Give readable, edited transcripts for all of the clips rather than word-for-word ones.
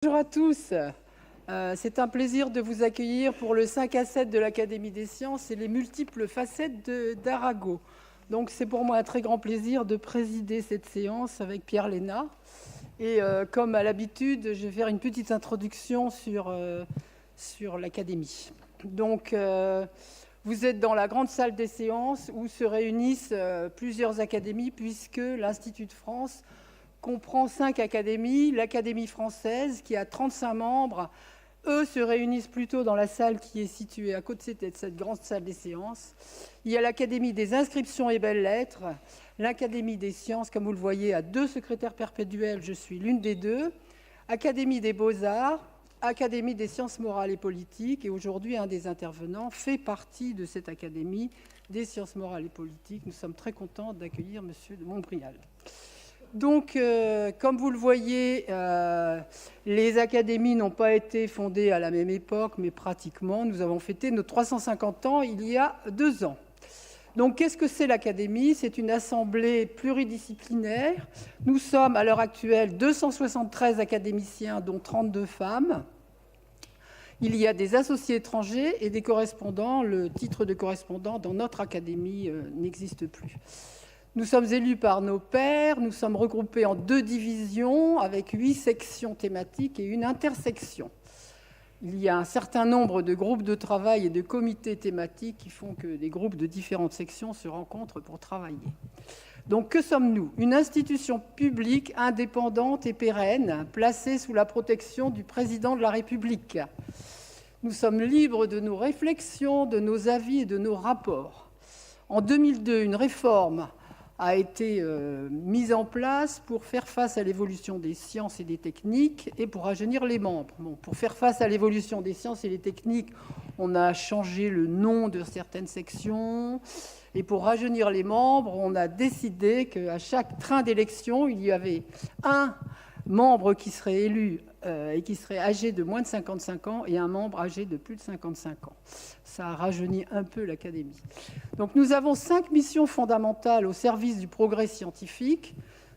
Bonjour à tous. C'est un plaisir de vous accueillir pour le 5 à 7 de l'Académie des sciences et les multiples facettes d'Arago. Donc c'est pour moi un très grand plaisir de présider cette séance avec Pierre Lénat. Et comme à l'habitude, je vais faire une petite introduction sur l'Académie. Donc vous êtes dans la grande salle des séances où se réunissent plusieurs académies puisque l'Institut de France comprend 5 académies. L'Académie française, qui a 35 membres, eux se réunissent plutôt dans la salle qui est située à côté de cette grande salle des séances. Il y a l'Académie des inscriptions et belles-lettres, l'Académie des sciences, comme vous le voyez, a 2 secrétaires perpétuels, je suis l'une des 2, Académie des beaux-arts, Académie des sciences morales et politiques, et aujourd'hui, un des intervenants fait partie de cette Académie des sciences morales et politiques. Nous sommes très contents d'accueillir M. de Montbrial. Donc, comme vous le voyez, les académies n'ont pas été fondées à la même époque, mais pratiquement. Nous avons fêté nos 350 ans il y a 2 ans. Donc, qu'est-ce que c'est l'Académie ? C'est une assemblée pluridisciplinaire. Nous sommes, à l'heure actuelle, 273 académiciens, dont 32 femmes. Il y a des associés étrangers et des correspondants. Le titre de correspondant dans notre académie n'existe plus. Nous sommes élus par nos pairs, nous sommes regroupés en 2 divisions avec 8 sections thématiques et une intersection. Il y a un certain nombre de groupes de travail et de comités thématiques qui font que des groupes de différentes sections se rencontrent pour travailler. Donc que sommes-nous ? Une institution publique, indépendante et pérenne, placée sous la protection du président de la République. Nous sommes libres de nos réflexions, de nos avis et de nos rapports. En 2002, une réforme a été mise en place pour faire face à l'évolution des sciences et des techniques et pour rajeunir les membres. Bon, pour faire face à l'évolution des sciences et des techniques, on a changé le nom de certaines sections. Et pour rajeunir les membres, on a décidé qu'à chaque train d'élection, il y avait un membre qui serait élu et qui serait âgé de moins de 55 ans et un membre âgé de plus de 55 ans. Ça a rajeuni un peu l'Académie. Donc nous avons 5 missions fondamentales au service du progrès scientifique.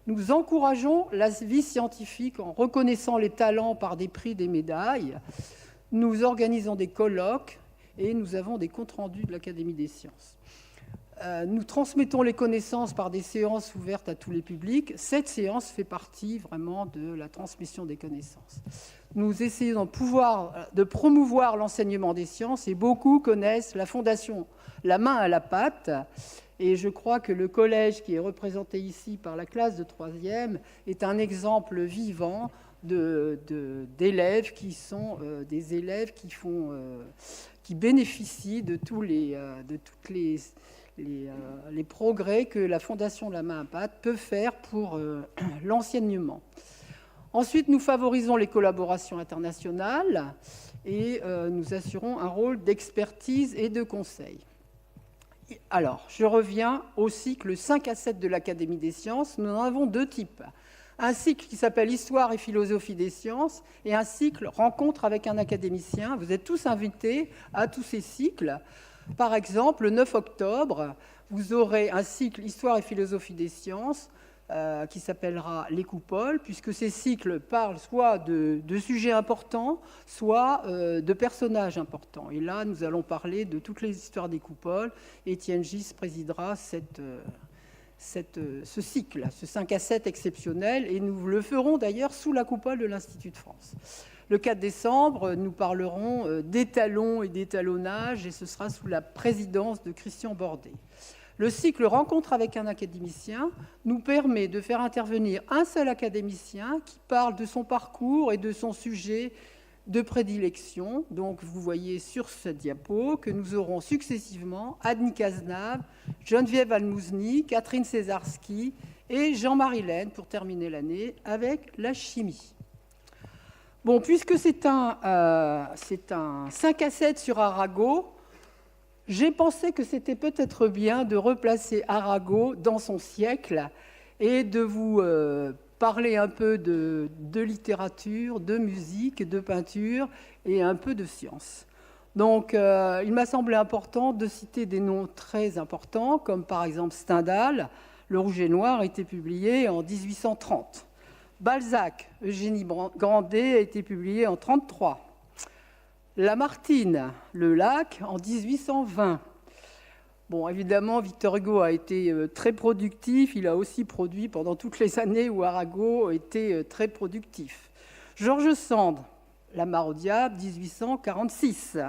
Nous encourageons la vie scientifique en reconnaissant les talents par des prix, des médailles. Nous organisons des colloques et nous avons des comptes rendus de l'Académie des sciences. Nous transmettons les connaissances par des séances ouvertes à tous les publics. Cette séance fait partie vraiment de la transmission des connaissances. Nous essayons de promouvoir l'enseignement des sciences et beaucoup connaissent la fondation La main à la pâte. Et je crois que le collège qui est représenté ici par la classe de 3e est un exemple vivant d'élèves qui sont des élèves qui bénéficient de tous les progrès que la Fondation La main à pâte peut faire pour l'enseignement. Ensuite, nous favorisons les collaborations internationales et nous assurons un rôle d'expertise et de conseil. Alors, je reviens au cycle 5 à 7 de l'Académie des sciences. Nous en avons 2 types. Un cycle qui s'appelle Histoire et philosophie des sciences et un cycle Rencontre avec un académicien. Vous êtes tous invités à tous ces cycles. Par exemple, le 9 octobre, vous aurez un cycle Histoire et philosophie des sciences qui s'appellera Les coupoles, puisque ces cycles parlent soit de sujets importants, soit de personnages importants. Et là, nous allons parler de toutes les histoires des coupoles. Étienne Gis présidera ce cycle, ce 5 à 7 exceptionnel, et nous le ferons d'ailleurs sous la coupole de l'Institut de France. Le 4 décembre, nous parlerons d'étalons et d'étalonnage, et ce sera sous la présidence de Christian Bordet. Le cycle Rencontre avec un académicien nous permet de faire intervenir un seul académicien qui parle de son parcours et de son sujet de prédilection. Donc, vous voyez sur cette diapo que nous aurons successivement Annie Cazenave, Geneviève Almouzny, Catherine Césarski et Jean-Marie Laine pour terminer l'année avec la chimie. Bon, puisque c'est un 5 à 7 sur Arago, j'ai pensé que c'était peut-être bien de replacer Arago dans son siècle et de vous parler un peu de littérature, de musique, de peinture et un peu de science. Donc, il m'a semblé important de citer des noms très importants, comme par exemple Stendhal. Le Rouge et Noir a été publié en 1830. Balzac, Eugénie Grandet, a été publié en 1933. Lamartine, Le Lac, en 1820. Bon, évidemment, Victor Hugo a été très productif. Il a aussi produit pendant toutes les années où Arago était très productif. George Sand, La Mare au diable, 1846.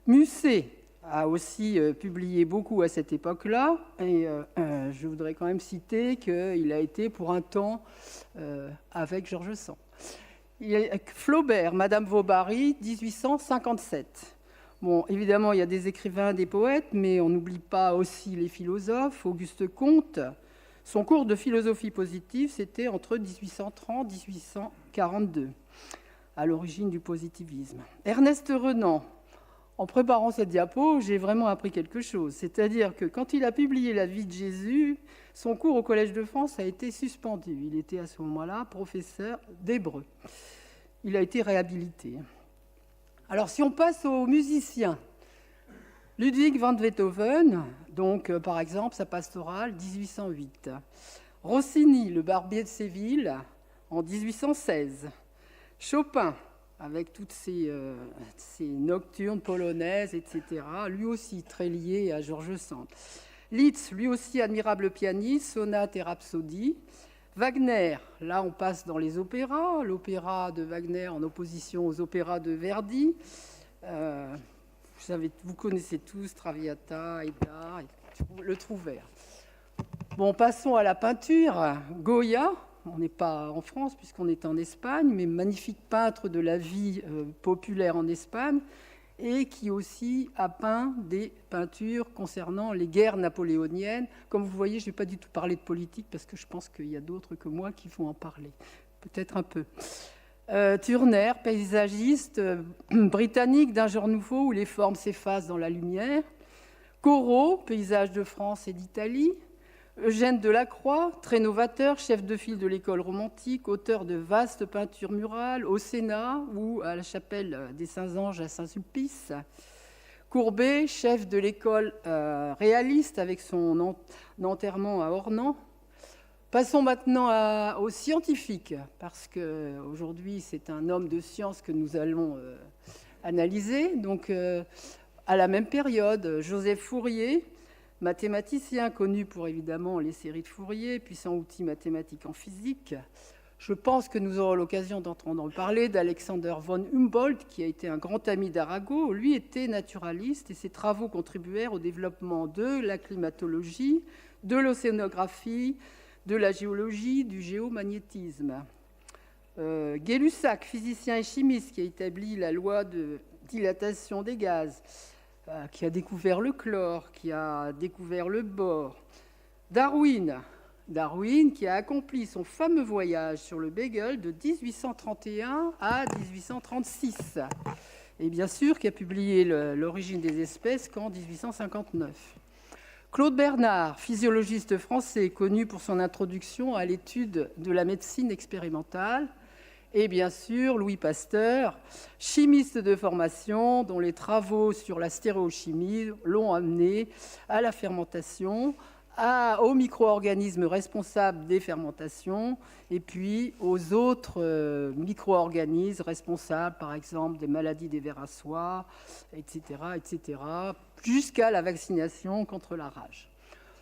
Musset a aussi publié beaucoup à cette époque-là. Et je voudrais quand même citer qu'il a été pour un temps avec George Sand. Flaubert, Madame Bovary, 1857. Bon, évidemment, il y a des écrivains, des poètes, mais on n'oublie pas aussi les philosophes. Auguste Comte, son cours de philosophie positive, c'était entre 1830 et 1842, à l'origine du positivisme. Ernest Renan, en préparant cette diapo, j'ai vraiment appris quelque chose. C'est-à-dire que quand il a publié La vie de Jésus, son cours au Collège de France a été suspendu. Il était à ce moment-là professeur d'hébreu. Il a été réhabilité. Alors, si on passe aux musiciens, Ludwig van Beethoven, donc par exemple sa pastorale, 1808. Rossini, Le Barbier de Séville, en 1816. Chopin, avec toutes ces nocturnes polonaises, etc., lui aussi très lié à George Sand. Liszt, lui aussi admirable pianiste, sonate et rhapsodie. Wagner, là on passe dans les opéras, l'opéra de Wagner en opposition aux opéras de Verdi. Vous connaissez tous Traviata, Aida, le Trouvère. Bon, passons à la peinture. Goya, on n'est pas en France puisqu'on est en Espagne, mais magnifique peintre de la vie populaire en Espagne, et qui aussi a peint des peintures concernant les guerres napoléoniennes. Comme vous voyez, je ne vais pas du tout parler de politique parce que je pense qu'il y a d'autres que moi qui vont en parler, peut-être un peu. Turner, paysagiste britannique d'un genre nouveau où les formes s'effacent dans la lumière. Corot, paysage de France et d'Italie. Eugène Delacroix, très novateur, chef de file de l'école romantique, auteur de vastes peintures murales au Sénat ou à la chapelle des Saints-Anges à Saint-Sulpice. Courbet, chef de l'école réaliste avec son enterrement à Ornans. Passons maintenant aux scientifiques, parce qu'aujourd'hui c'est un homme de science que nous allons analyser. Donc, à la même période, Joseph Fourier, mathématicien connu pour évidemment les séries de Fourier, puissant outil mathématique en physique. Je pense que nous aurons l'occasion d'entendre parler d'Alexander von Humboldt, qui a été un grand ami d'Arago. Lui était naturaliste et ses travaux contribuèrent au développement de la climatologie, de l'océanographie, de la géologie, du géomagnétisme. Gay-Lussac, physicien et chimiste, qui a établi la loi de dilatation des gaz, qui a découvert le chlore, qui a découvert le bore. Darwin, qui a accompli son fameux voyage sur le Beagle de 1831 à 1836. Et bien sûr, qui a publié L'origine des espèces qu'en 1859. Claude Bernard, physiologiste français, connu pour son introduction à l'étude de la médecine expérimentale. Et bien sûr, Louis Pasteur, chimiste de formation, dont les travaux sur la stéréochimie l'ont amené à la fermentation, aux micro-organismes responsables des fermentations, et puis aux autres micro-organismes responsables, par exemple, des maladies des vers à soie, etc., jusqu'à la vaccination contre la rage.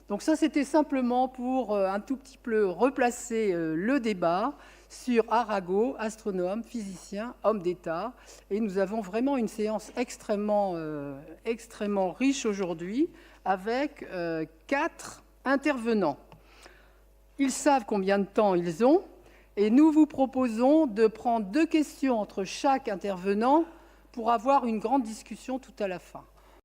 Donc ça, c'était simplement pour un tout petit peu replacer le débat sur Arago, astronome, physicien, homme d'État. Et nous avons vraiment une séance extrêmement riche aujourd'hui avec 4 intervenants. Ils savent combien de temps ils ont et nous vous proposons de prendre 2 questions entre chaque intervenant pour avoir une grande discussion tout à la fin.